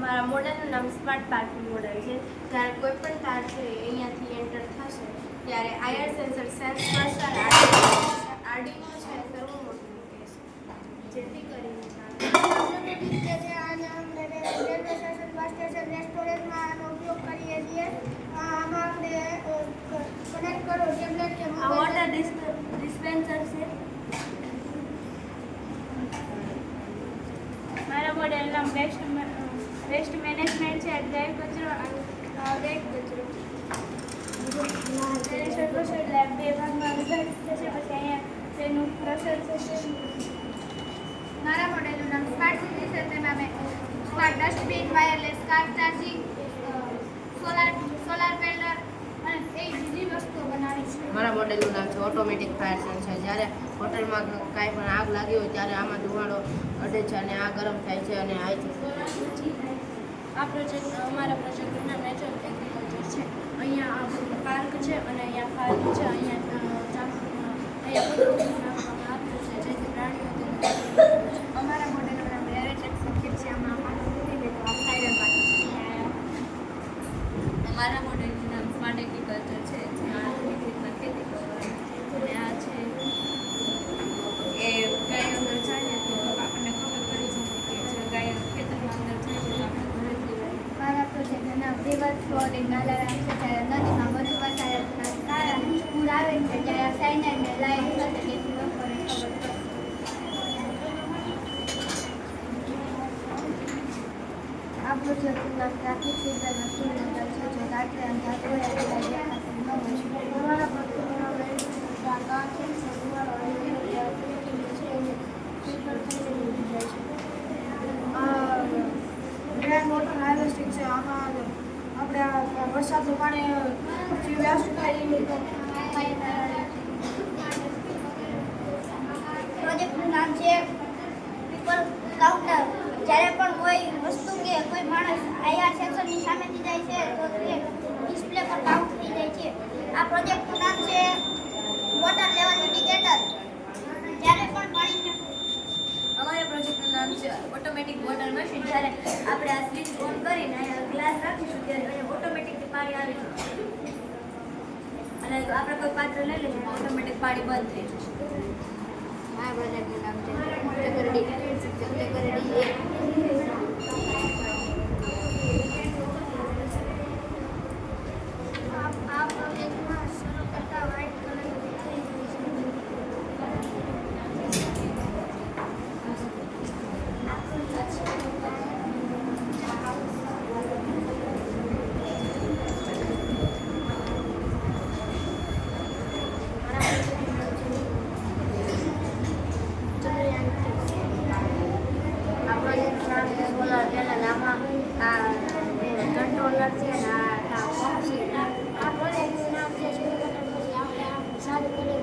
મારા મોડલનું નામ smart parking model છે. જ્યારે કોઈ પણ કાર છે અહીંયાથી એન્ટર થશે ત્યારે આઈઆર સેન્સર સેન્સ કરશે અને આરડીનો છે સર્વો મોડ મૂકે છે જેથી કરીને રેલવે સ્ટેશન બસ સ્ટેશન રેસ્ટોરન્ટમાં આનો ઉપયોગ કરીએ છીએ. આમાં આપણે કનેક્ટ કરો ટેબ્લેટ કે આ વોટર ડિસ્પેન્સર છે. મારા મોડેલનું નામ વેસ્ટ મેનેજમેન્ટ છે. ડ્રાય કચરો અને વેટ કચરો સર્વોસાઇડ લેબ 2 ભાગમાં વિભાજિત થશે. પછી અહીંયા તેનું પ્રોસેસ થશે. મારા મોડેલનું નામ સ્માર્ટ સિટી છે. તેમાં મેં smart dustbin, wireless car charging, solar panel અને એ બીજી વસ્તુઓ બનાવી છે. મારા મોડેલનું નામ છે ઓટોમેટિક ફાયર સેન્સર. જ્યારે હોટલમાં કાંઈ પણ આગ લાગી હોય ત્યારે આમાં ધુમાડો અડે છે અને આ ગરમ થાય છે અને આ અમારા પ્રોજેક્ટનું નામ નેચરલ એગ્રીકલ્ચર છે. અહીંયા આ પાર્ક છે અને અહીંયા ફાર્મ છે. અહીંયા નાખવામાં આવ્યું છે જેથી પ્રાણીઓ અમારા મોડેલનું નામ એરેટેડ સર્કિટ છે. આમાં સાયરન પાકી છે. અમારા મોડેલનું નામ સ્માર્ટ એગ્રીકલ્ચર છે. જ્યાં આધુનિક રીતના ખેતી કરવાની અને આ છે એ ગાય અંદર જાય તો આપણને ખબર પડી જાય કે જે ગાય ખેતરમાં અંદર જાય છે તો આપણે ઘરેથી મારા પ્રોજેક્ટનું નામ રિવર ફ્લોરિંગ અલાર્મ છે. જ્યારે નદીમાં વધુ વરસાદના કારણે પૂર આવે છે ત્યારે સાયનાઇડને લાઈટ થશે તેથી લોકોને ખબર પડે. આ પ્રોજેક્ટનું નામ ટ્રાફિક સિગ્નલના સિગ્નલ છે. જો રાત્રે અંધાર હોય તો દેખાતું ન હોય. અમારા પ્રોજેક્ટનું નામ કાર છે. રેન વોટર હાર્વેસ્ટિંગ છે. આમાં આપણે વરસાદનું પાણી જે વેસ્ટ થાય પ્રોજેક્ટનું નામ છે પીપલ કાઉન્ટર. જ્યારે પણ કોઈ વસ્તુ કે કોઈ માણસ આઈઆર સેન્સરની સામેથી જાય છે તો તે ડિસ્પ્લે પર કાઉન્ટ થઈ જાય છે. આ પ્રોજેક્ટનું નામ છે વોટર લેવલ ઇન્ડિકેટર. જ્યારે પણ પાણી અમારા પ્રોજેક્ટનું નામ છે ઓટોમેટિક વોટર મશીન. જ્યારે આપણે આ સ્વિચ ઓન કરીને અહીંયા ગ્લાસ રાખીશું ત્યારે અહીંયા ઓટોમેટિકલી પાણી આવી જશે અને આપણે કોઈ પાત્ર લઈ લઈશું તો ઓટોમેટિક પાણી બંધ થઈ જશે. આ પ્રોજેક્ટનું નામ છે ચકરડી. આ પ્રોજેક્ટમાં શરૂ કરતા વ્હાઇટ કલરની થઈ કંટ્રોલર છે ને આ પંપ છે. આ પ્રોજેક્ટનું નામ છે સારું કરી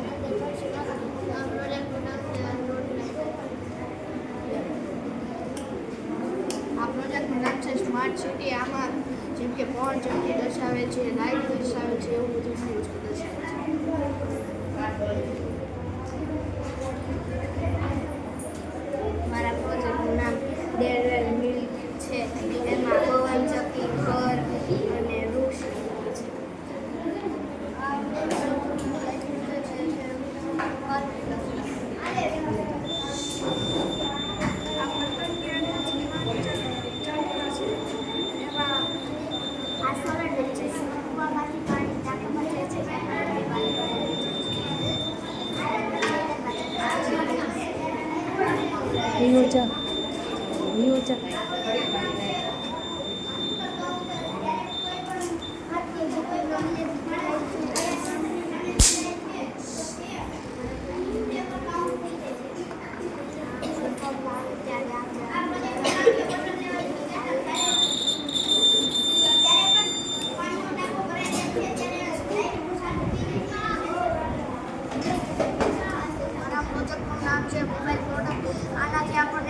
આ પ્રોજેક્ટનું નામ છે આ પ્રોજેક્ટનું નામ છે સ્માર્ટ સિટી. આમાં જેમ કે પવન ચક્કી દર્શાવે છે, લાઇટ દર્શાવે છે, એવું બધું ઘણી વસ્તુ દર્શાવે છે. મારા પ્રોજેક્ટનું નામ ડેરવેલ મિલ્ક છે. એમાં પવન ચક્કી, ઘર અને વૃક્ષ છે. આ સોલર છે. કૂવામાંથી પાણી ટાંકીમાં જાય છે. મારા પ્રોજેક્ટનું નામ છે મોબાઈલ પ્રોડક્ટ. આનાથી આપણે